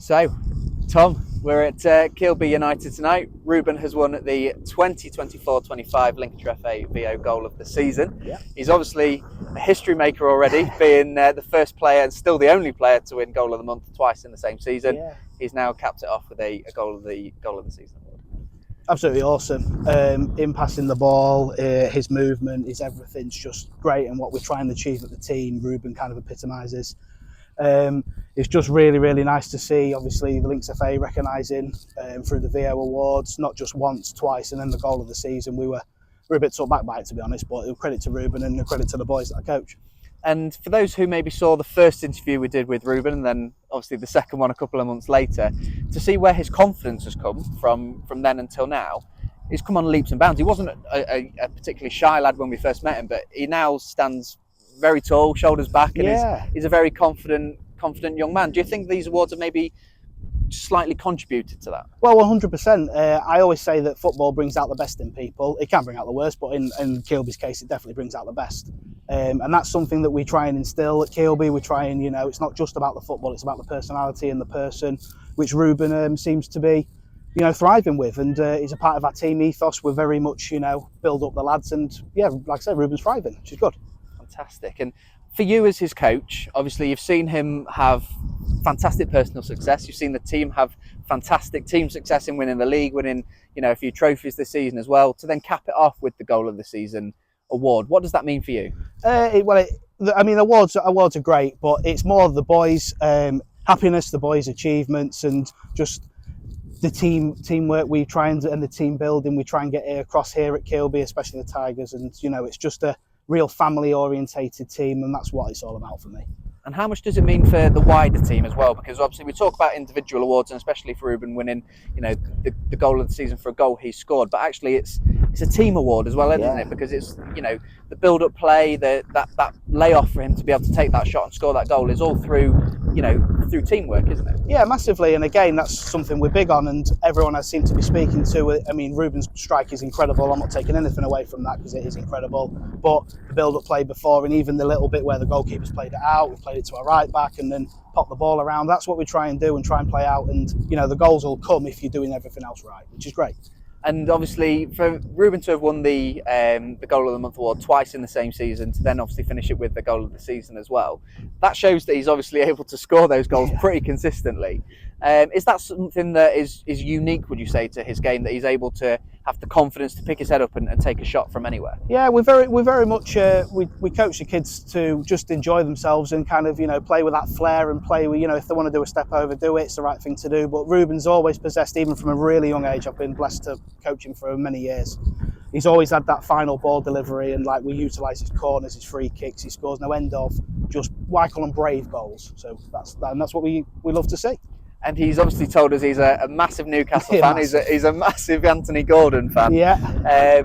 So, Tom, we're at Keelby United tonight. Ruben has won the 2024-25 Lincolnshire FA VO goal of the season. Yeah. He's obviously a history maker already, being the first player and still the only player to win Goal of the Month twice in the same season. Yeah. He's now capped it off with a goal of the season award. Absolutely awesome. Him passing the ball, his movement, his everything's just great, and what we're trying to achieve at the team, Ruben kind of epitomises. It's just really, really nice to see, obviously, the Links FA recognising through the VO Awards, not just once, twice, and then the goal of the season. We're a bit took back by it, to be honest, but a credit to Ruben and a credit to the boys that I coach. And for those who maybe saw the first interview we did with Ruben, and then obviously the second one a couple of months later, to see where his confidence has come from then until now, he's come on leaps and bounds. He wasn't a particularly shy lad when we first met him, but he now stands very tall, shoulders back, and he's a very confident young man. Do you think these awards have maybe slightly contributed to that? Well, 100%. I always say that football brings out the best in people. It can bring out the worst, but in Keelby's case, it definitely brings out the best. And that's something that we try and instill at Keelby. We try and, it's not just about the football, it's about the personality and the person, which Ruben seems to be, thriving with. And he's a part of our team ethos. We're very much, build up the lads. And yeah, like I said, Ruben's thriving, which is good. Fantastic. And for you as his coach, obviously you've seen him have fantastic personal success. You've seen the team have fantastic team success in winning the league, winning, a few trophies this season as well, to then cap it off with the goal of the season award. What does that mean for you? Awards are great, but it's more the boys' happiness, the boys' achievements, and just the teamwork we try and the team building we try and get across here at Keelby, especially the Tigers. And it's just a real family orientated team, and that's what it's all about for me. And how much does it mean for the wider team as well? Because obviously we talk about individual awards, and especially for Ruben winning, the goal of the season for a goal he scored. But actually, it's a team award as well, isn't it? Because it's the build-up play, that layoff for him to be able to take that shot and score that goal is all through teamwork, isn't it? Yeah, massively. And again, that's something we're big on, and everyone I seem to be speaking to. I mean, Ruben's strike is incredible. I'm not taking anything away from that because it is incredible. But the build-up play before, and even the little bit where the goalkeeper's played it out, we played it to our right back and then pop the ball around. That's what we try and do and try and play out. And the goals will come if you're doing everything else right, which is great. And obviously, for Ruben to have won the Goal of the Month award twice in the same season, to then obviously finish it with the Goal of the Season as well, that shows that he's obviously able to score those goals pretty consistently. Is that something that is unique, would you say, to his game, that he's able to have the confidence to pick his head up and take a shot from anywhere? Yeah, we're very much we coach the kids to just enjoy themselves and kind of play with that flair and play with if they want to do a step over, do it. It's the right thing to do. But Ruben's always possessed, even from a really young age. I've been blessed to coach him for many years. He's always had that final ball delivery, and we utilise his corners, his free kicks. He scores no end of just what I call them brave goals. So that's what we love to see. And he's obviously told us he's a massive Newcastle fan. He's a massive Anthony Gordon fan. Yeah.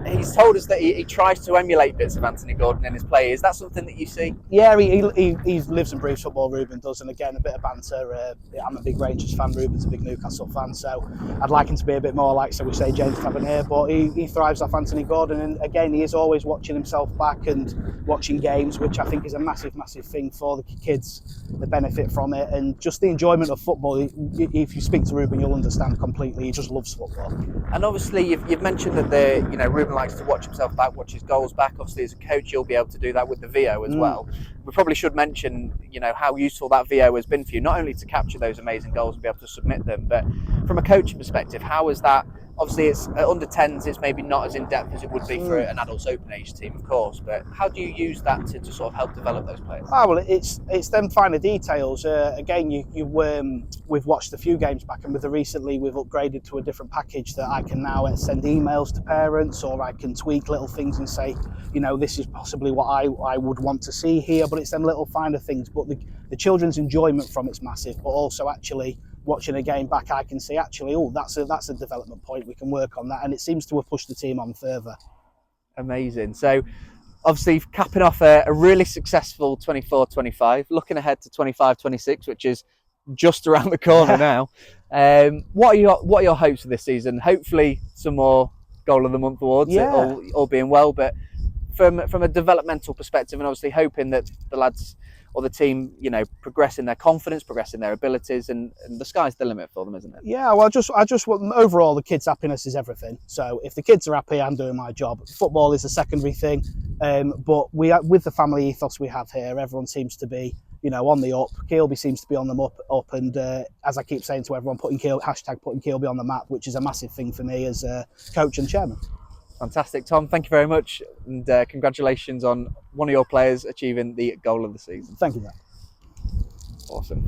He's told us that he tries to emulate bits of Anthony Gordon in his play. Is that something that you see? Yeah, he lives and breathes football, Ruben does. And again, a bit of banter. I'm a big Rangers fan, Ruben's a big Newcastle fan. So I'd like him to be a bit more like, so we say, James Tavernier. But he thrives off Anthony Gordon. And again, he is always watching himself back and watching games, which I think is a massive, massive thing for the kids, the benefit from it. And just the enjoyment of football. If you speak to Ruben, you'll understand completely. He just loves football. And obviously, you've mentioned that Ruben likes to watch himself back, watch his goals back. Obviously, as a coach, you'll be able to do that with the VO as well. We probably should mention, how useful that VO has been for you, not only to capture those amazing goals and be able to submit them, but from a coaching perspective, how is that? Obviously, it's at under 10s, it's maybe not as in-depth as it would be for an adults open age team, of course, but how do you use that to sort of help develop those players? Well, it's them finer details. Again, we've watched a few games back, and recently we've upgraded to a different package that I can now send emails to parents, or I can tweak little things and say, this is possibly what I would want to see here, but it's them little finer things. But the children's enjoyment from it's massive, but also actually watching a game back, I can see that's a development point. We can work on that, and it seems to have pushed the team on further. Amazing. So obviously capping off a really successful 24-25, looking ahead to 25-26, which is just around the corner now. What are your hopes for this season? Hopefully some more Goal of the Month awards, all being well, but from a developmental perspective, and obviously hoping that the lads or the team, you know, progressing their confidence, progressing their abilities, and the sky's the limit for them, isn't it? Yeah, well, I just want, overall, the kids' happiness is everything. So if the kids are happy, I'm doing my job. Football is a secondary thing, but with the family ethos we have here, everyone seems to be, you know, on the up. Keelby seems to be on the up, and as I keep saying to everyone, putting Keelby on the map, which is a massive thing for me as coach and chairman. Fantastic, Tom. Thank you very much, and congratulations on one of your players achieving the goal of the season. Thank you, Matt. Awesome.